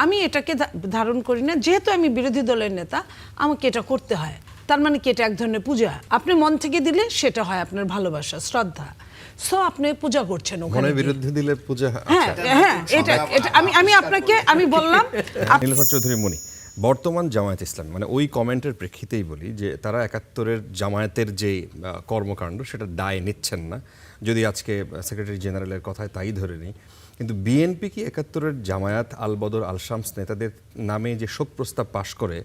আমি এটাকে ধারণ করি না, যেহেতু আমি বিরোধী দলের নেতা আমাকে এটা করতে হয়, তার মানে কি এটা এক ধরনের পূজা? আপনি মন থেকে দিলে সেটা হয় আপনার ভালোবাসা, শ্রদ্ধা। সো আপনি পূজা করছেন ওখানে, মনের বিরুদ্ধে দিলে পূজা। হ্যাঁ হ্যাঁ, এটা আমি আপনাকে আমি বললাম। নীলুফার চৌধুরী মনি, বর্তমান জামায়াত ইসলাম মানে ওই কমেন্টের প্রেক্ষিতেই বলি যে তারা ৭১-এর জামায়াতের যে কর্মকাণ্ড সেটা দায় নিচ্ছেন না, যদি আজকে সেক্রেটারি জেনারেলের কথায় তাই ধরে নিই। কিন্তু বিএনপি কি ৭১-এর জামায়াত আল বদর আল শামস নেতাদের নামে যে শোক প্রস্তাব পাশ করে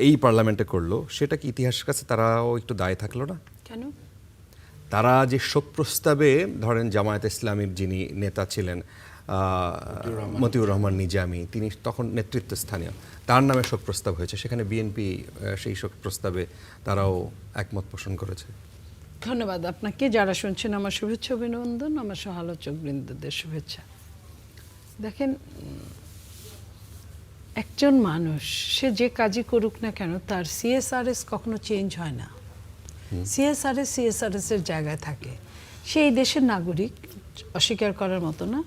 এই পার্লামেন্টে করলো, সেটা কি ইতিহাসের কাছে তারাও একটু দায় থাকলো না? কেন? তারা যে শোক প্রস্তাবে ধরেন জামায়াত ইসলামীর যিনি নেতা ছিলেন মতিউর রহমান নিজামী, তিনি তখন নেতৃত্বস্থানীয়, তার নামে শোক প্রস্তাব হয়েছে, সেখানে বিএনপি সেই শোক প্রস্তাবে তারাও একমত পোষণ করেছে। ধন্যবাদ আপনাকে। যারা শুনছেন আমার শুভেচ্ছা অভিনন্দন, আমার সহালোচক বৃন্দদের শুভেচ্ছা। দেখেন, একজন মানুষ সে যে কাজই করুক না কেন তার সিএসআরএস কখনো চেঞ্জ হয় না। সিএসআরএস এর জায়গায় থাকে। সে এই দেশের নাগরিক, অস্বীকার করার মতো না।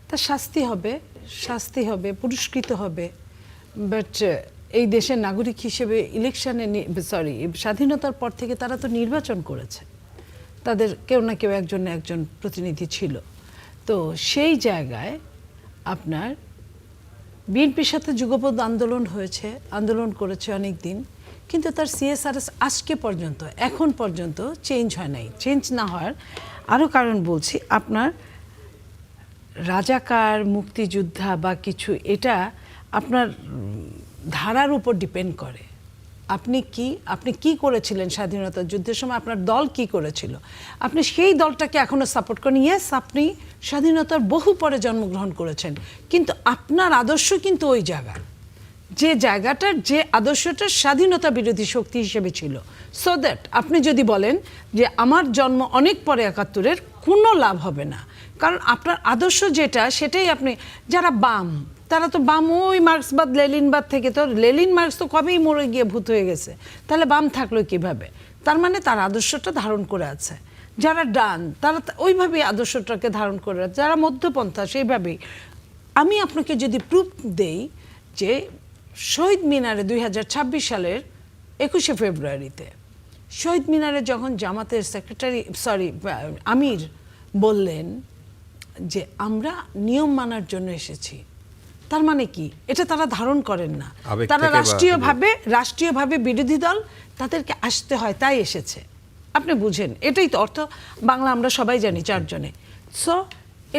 তার শাস্তি হবে, পুরস্কৃত হবে। বাট এই দেশের নাগরিক হিসেবে ইলেকশনে স্বাধীনতার পর থেকে তারা তো নির্বাচন করেছে, তাদের কেউ না কেউ একজন প্রতিনিধি ছিল। তো সেই জায়গায় আপনার বিএনপির সাথে যুগপৎ আন্দোলন করেছে অনেক দিন, কিন্তু তার সিএসআরএস আজকে পর্যন্ত এখন পর্যন্ত চেঞ্জ হয় নাই। চেঞ্জ না হওয়ার আরও কারণ বলছি। আপনার রাজাকার, মুক্তিযোদ্ধা বা কিছু, এটা আপনার ধারার উপর ডিপেন্ড করে। আপনি কি করেছিলেন স্বাধীনতা যুদ্ধের সময়, আপনার দল কি করেছিল, আপনি সেই দলটাকে এখনো সাপোর্ট করেন। ইয়েস, আপনি স্বাধীনতার বহু পরে জন্মগ্রহণ করেছেন, কিন্তু আপনার আদর্শ কিন্তু ওই জায়গায়, যে আদর্শটা স্বাধীনতা বিরোধী শক্তি হিসেবে ছিল। সো দ্যাট আপনি যদি বলেন যে আমার জন্ম অনেক পরে ৭১-এর, কোনো লাভ হবে না। কারণ আপনার আদর্শ যেটা, সেটাই আপনি, যারা বাম তারা তো বাম ওই মার্ক্সবাদ লেলিনবাদ থেকে, তো লেলিন মার্ক্স তো কবেই মরে গিয়ে ভূত হয়ে গেছে, তাহলে বাম থাকলো কিভাবে? তার মানে তার আদর্শটা ধারণ করে আছে। যারা ডান তারা ওইভাবেই আদর্শটাকে ধারণ করে আছে, যারা মধ্যপন্থা সেইভাবেই। আমি আপনাকে যদি প্রুফ দেই যে শহীদ মিনারে ২০২৬ সালের ২১শে ফেব্রুয়ারিতে শহীদ মিনারে যখন জামাতের আমির বললেন যে আমরা নিয়ম মানার জন্য এসেছি, তার মানে কি? এটা তারা ধারণ করেন না। তারা রাষ্ট্রীয়ভাবে বিরোধী দল, তাদেরকে আসতে হয়, তাই এসেছে। আপনি বুঝেন, এটাই তো অর্থ। বাংলা আমরা সবাই জানি চারজনে। সো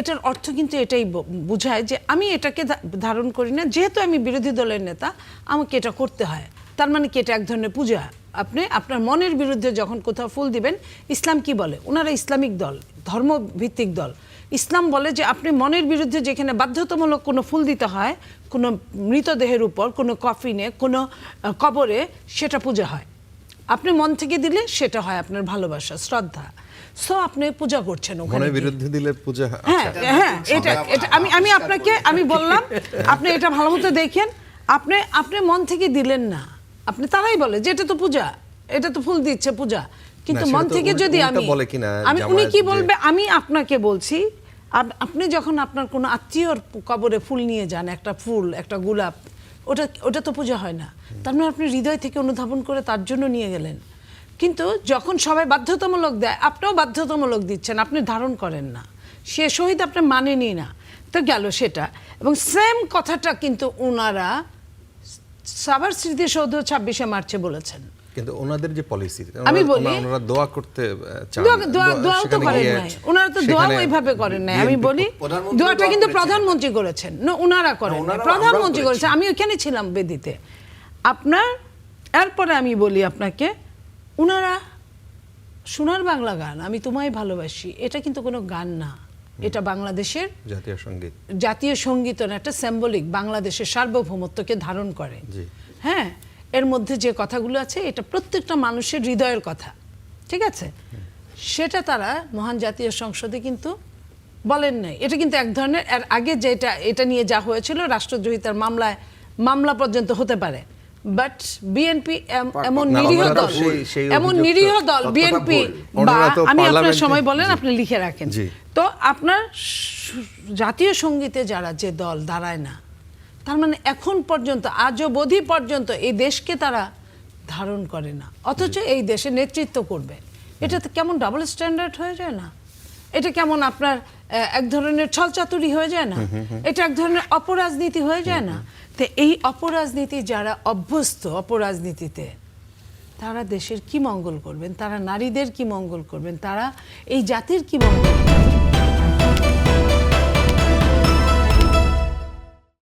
এটার অর্থ কিন্তু এটাই বোঝায় যে আমি এটাকে ধারণ করি না, যেহেতু আমি বিরোধী দলের নেতা আমাকে এটা করতে হয়, তার মানে কি এটা এক ধরনের পূজা? আপনি আপনার মনের বিরুদ্ধে যখন কোথাও ফুল দিবেন, ইসলাম কি বলে? ওনারা ইসলামিক দল, ধর্মভিত্তিক দল। ইসলাম বলে যে আপনি মনের বিরুদ্ধে যেখানে বাধ্যতামূলক কোনো ফুল দিতে হয়, কোনো মৃতদেহের উপর, কোনো কফিনে, কোনো কবরে, সেটা পূজা হয়। আপনি মন থেকে দিলে সেটা হয় আপনার ভালোবাসা, শ্রদ্ধা। সো আপনি পূজা করছেন ওখানে। মনের বিরুদ্ধে দিলে পূজা। হ্যাঁ হ্যাঁ, এটা আমি আপনাকে আমি বললাম, আপনি এটা ভালো মতো দেখেন। আপনি মন থেকে দিলেন না, আপনি তারাই বলে যে এটা তো পূজা, এটা তো ফুল দিচ্ছে পূজা, কিন্তু মন থেকে যদি উনি কি বলবে? আমি আপনাকে বলছি, আপনি যখন আপনার কোনো আত্মীয়র কবরে ফুল নিয়ে যান, একটা ফুল, একটা গোলাপ, ওটা তো পূজা হয় না। তার মানে আপনি হৃদয় থেকে অনুধাবন করে তার জন্য নিয়ে গেলেন। কিন্তু যখন সবাই বাধ্যতামূলক দেয়, আপনিও বাধ্যতামূলক দিচ্ছেন, আপনি ধারণ করেন না, সে শহীদ আপনি মানেনি না, তো গেল সেটা। এবং সেম কথাটা কিন্তু ওনারা সাভার স্মৃতিসৌধ ২৬শে মার্চে বলেছেন। কিন্তু ওনাদের যে পলিসি, আমি বলি, ওনারা দোয়া করতে চান, দোয়াও তো করেন নাই, ওনারা তো দোয়া ওইভাবে করেন নাই। আমি বলি, দোয়াটা কিন্তু প্রধানমন্ত্রী করেছেন, না ওনারা করেন না, প্রধানমন্ত্রী করেছেন। আমি ওখানে ছিলাম বেদিতে আপনার। এরপরে আমি বলি আপনাকে, ওনারা সোনার বাংলা গান, আমি তোমায় ভালোবাসি, এটা কিন্তু কোনো গান না, এটা বাংলাদেশের জাতীয় সঙ্গীত, একটা সিম্বলিক, বাংলাদেশের সার্বভৌমত্বকে ধারণ করে। হ্যাঁ, এর মধ্যে যে কথাগুলো আছে এটা প্রত্যেকটা মানুষের হৃদয়ের কথা, ঠিক আছে? সেটা তারা মহান জাতীয় সংসদে কিন্তু বলেন নাই। এটা কিন্তু এক ধরনের, এর আগে যেটা এটা নিয়ে যা হয়েছিল রাষ্ট্রদ্রোহিতার মামলা পর্যন্ত হতে পারে। বাট বিএনপি এমন নিরীহ দল বিএনপি, বা আমি আপনার সময় বলেন, আপনি লিখে রাখেন। তো আপনার জাতীয় সঙ্গীতে যারা যে দল দাঁড়ায় না, তার মানে এখন পর্যন্ত আজ অবধি পর্যন্ত এই দেশকে তারা ধারণ করে না, অথচ এই দেশে নেতৃত্ব করবে। এটা তো কেমন ডাবল স্ট্যান্ডার্ড হয়ে যায় না? এটা কেমন আপনার এক ধরনের ছলচাতুরি হয়ে যায় না? এটা এক ধরনের অপরাজনীতি হয়ে যায় না? তো এই অপরাজনীতি যারা অভ্যস্ত অপরাজনীতিতে, তারা দেশের কি মঙ্গল করবেন? তারা নারীদের কি মঙ্গল করবেন? তারা এই জাতির কি মঙ্গল করবেন?